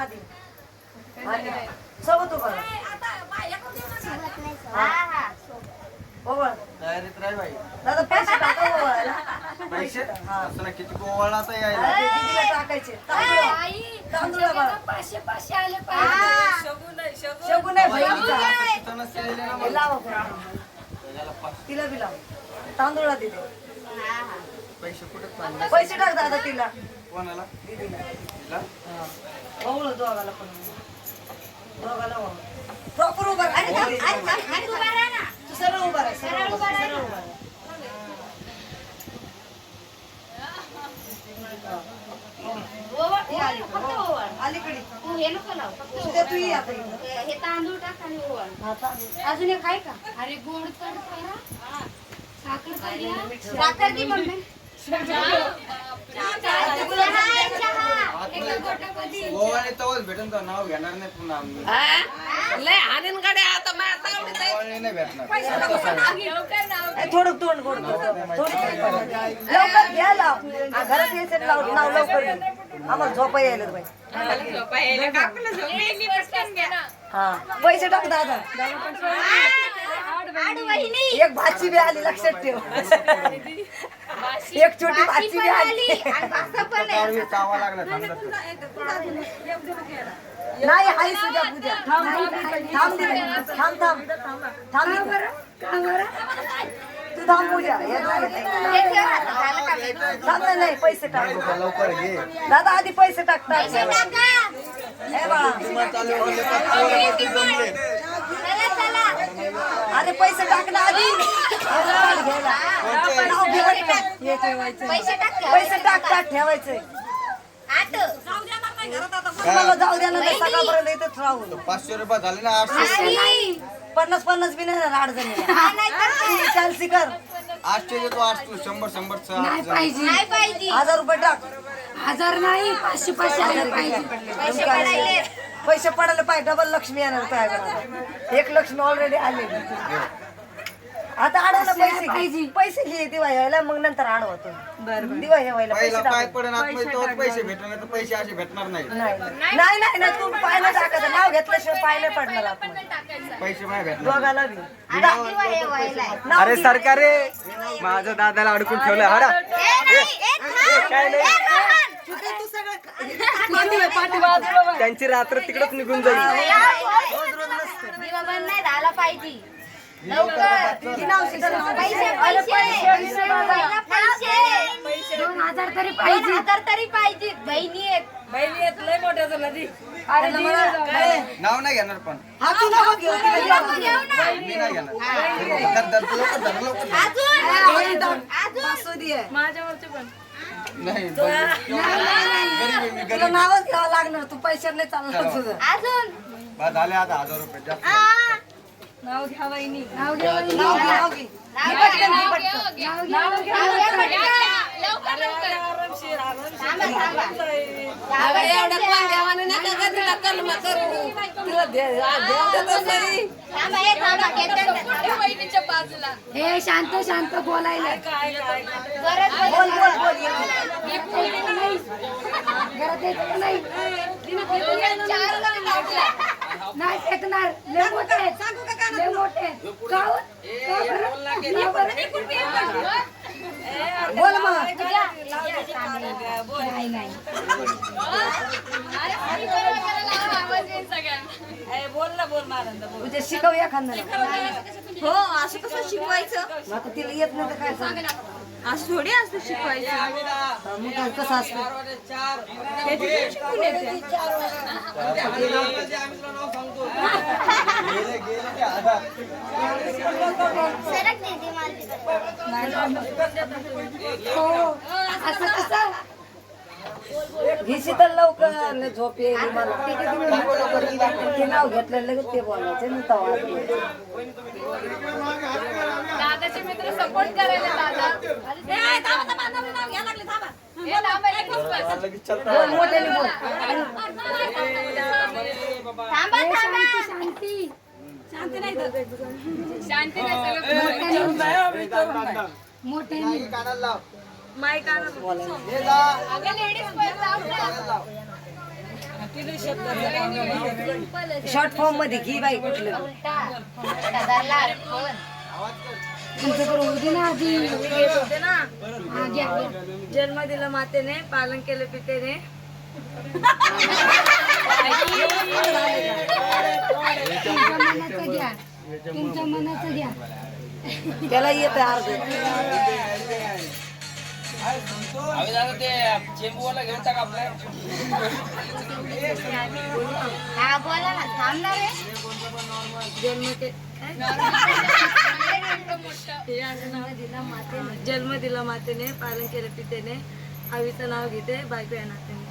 आधी सोबत उभा तयारीत राह बाई. दादा पैसे टाका ओवाळायला. पैसे असं किती गोवाळा आता यायला. दीदीला टाकायचे तांदूळ बघा. शेगू नाही बहिणीचा. लावा बरं. तिला बी लाव. तांदूळा दिले पैसे कुठे पैसे टाक दादा तिला. कोणाला? दीदीला तिला? ओवळ दोघाला पण दोघाला ओवळ. प्रॉपर उभा राहा. तू सरळ उभा राहा. सरळ उभा राहा. अलीकडे तू ये आता इकडं. हे तांदूळ टाक आणि ओवाळ. हा, तांदूळ. अजून एक आहे का? अरे गोड तर करा. साखर तर घ्या. साखर दे मम्मी. चहा. एका गोटामध्ये. गोवाने तवच भेटून तर नाव घेणार नाही पुन्हा आम्ही. गोवाने नाही भेटणार. ए, थोडं तोंड गोड कर. लवकर घ्या लाव. हा, घरात यायचं लाव लवकर घे. आम्हाला झोपा यायला बाई. हा पैसे टाक दादा. एक भाची बी आली लक्षात ठेव. एक छोटी भाची बी आली. कारवी चावा लागला थांबत. नाही हाय सुद्धा पूजा. थांब दिले. थांब तू थांब पूजा. थांब नाही पैसे टाक. लवकर घे. दादा आधी पैसे टाक. ए बाळा अरे पैसे टाक ना आधी. पैसे टाक ठेवायचे. तुम्हाला जाऊ द्या ना सकाळपर्यंत इथेच राहू. 500 रुपये झाले ना. 800 50 बी नाही ना 8 जण. 40 कर. 800 देतो. 800 100 नाही पाहिजे. 1000 रुपये टाक. 1000 नाही 500 आले पाहिजे. पैसे पडायला पाहिजे. डबल लक्ष्मी येणार तुझ्याकडे. एक लक्ष्मी ऑलरेडी आले. आता आडवलं पैसे घे दिवाळी व्हायला. मग नंतर आडवा तू. दिवाळी व्हायला पैसे पहिला पाय टाक. पडून आतमध्ये तोच पैसे भेटणार नाही तर पैसे असे भेटणार नाही. नाही तू पायला टाकायचं. नाव घेतल्याशिवाय पायला पडणार आतमध्ये. पैसे नाही भेटणार. दोघाला बी. अरे सरकारे माझ्या दादाला अडकून ठेवलं. हरा काय नाही. त्यांची रात्र तिकडच निघून जाईल. नाही झाला पाहिजे. किती नाव शिकवलं? पैसे 2000 तरी पाहिजे. 2000 तरी पाहिजे. बहिणी आहेत. नाव नाही घेणार पण. हा तू नको घेऊ. मी नाही घेणार. मासुदी आहे. नाही गरीब मी तुला गरीब. नावच घ्यावं लागणार. तू पैशात नाही चालणार तुझं. अजून बा झाले आता 1000 रुपये जास्त. नाव घ्या वहिनी. नाव घे. हे शांत बोलायला. बोल. घरात येत नाही. नाही फेकणार. लय मोठे आहेत. लय मोठे आहेत. का बरं? बोल मग. नाही. तुझे शिकव एखादं. हो असं कसं शिकवायचं? मग आता तिला येत नाही तर काय सांग. असं थोडी असतं शिकवायचं. मग काय कसं असतं. शिकून येते. असं कसं? घेशी तर लवकर लय झोप येईल मला. ते नाव घेतलं लगेच ते बोलायचं ना तवा. दादाचे मित्र सपोर्ट करायला दादा. लगेच चलता. बोल मोठ्याने बोल. शांती नाही सगळं. मोठे कानाला लाव. माय कानात हे जा. अगं लेडीज पण लाव ना. शॉर्ट फॉर्म मध्ये घे बाई कुठलं तुमचं तर होऊ दे ना आधी. हा, घ्या, घ्या. जन्म दिला मातेने, पालन केलं पितेने. तुमच्या मनाचं घ्या, तुमच्या मनाचं घ्या. त्याला येत अर्ध हा बोला ना, थांबणार आहे. जन्म दिला मातेने, पालन केलं पितेने, आईचं नाव घेते, बायको या नात्याने.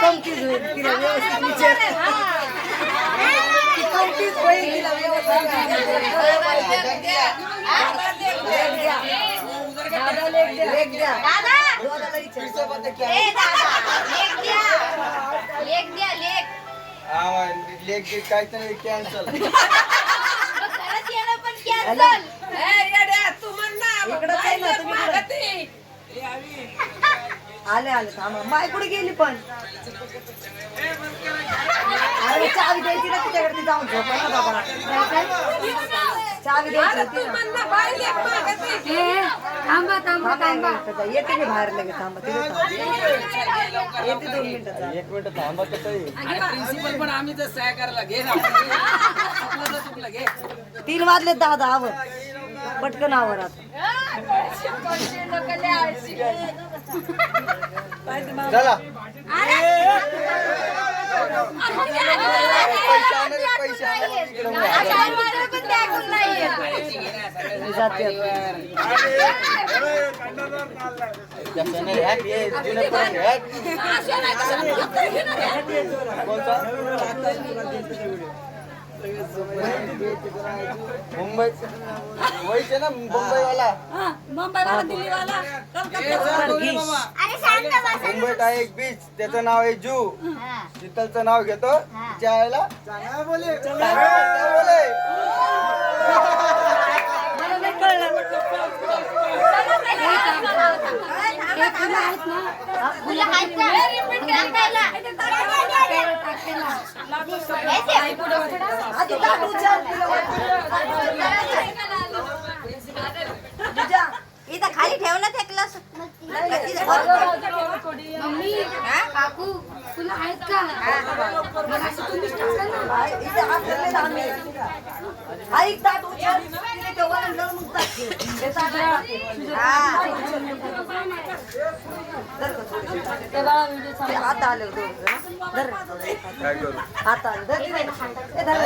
कमतीच होईल तिला व्यवस्थित विचार ती कमतीच होईल तिला व्यवस्थित लेख द्या दोघाला विचार लेख काय नाही कॅन्सल इकडं काय ना तुम्ही आले आले थांबा बाय कुठे गेली पण अरे चावी द्यायची ना तिच्याकडे जाऊन झोपा ना बाबा चावी द्यायची होती ना. ए, थांबा थांबा थांबा. येते मी बाहेर लगेच थांबा तिथे थांबा. येते 2 मिनिटात 1 मिनिट थांबा तर ताई. प्रिन्सिपल पण आम्ही तर सह्या करायला घे ना. 3 वाजले 10 आवर पटकन आवर आता चला पैसे मी जाते आता. मुंबई वयचे ना मुंबईवाला मुंबईवाला, दिल्लीवाला, मुंबईत आहे एक बीच त्याचं नाव आहे जू शीतलचं नाव घेतो तिच्या आईला चांगला बोले मला नाही कळलं हे फुलं आहेत ना, फुलं आहेत का? टाकायला. आधी ताट उचल तिला तुझ्या इथं खाली ठेव ना ते ग्लास. मम्मी, काकू, फुलं आहेत का? मग असं तुम्हीच टाका ना. इथे आपल्याला आम्ही ऐक ताट उचल तिने ते वरण लावून मग ताट ठेव. हे ताट राहते. धर गं थोडीशी ताट. ते हात आले दोन धर काय करू हात आले धर तिने. हे धर.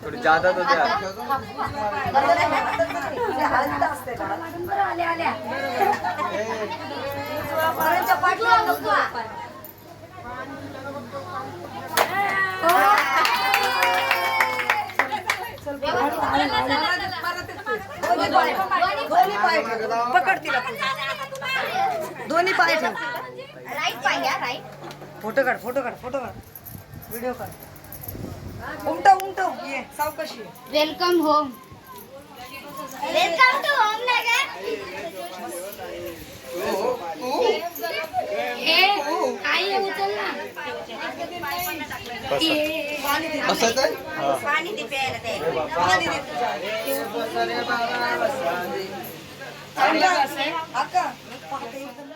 थोडी जादा तो द्या ते हळद असते का बरं, आल्या आल्या. वरणच्या पाठीला नको. दोन्ही पाय ठेव. पकड तिला दोन्ही पाय ठेव. फोटो काढ व्हिडिओ काढ उमटव ये सावकाशी ये. Welcome home. Welcome to home नगर. ए, काय आहे उचल ना. बसत आहे पाणी दे प्यायला ते. पाणी दे तुझ्या. अक्का पाहते एकदम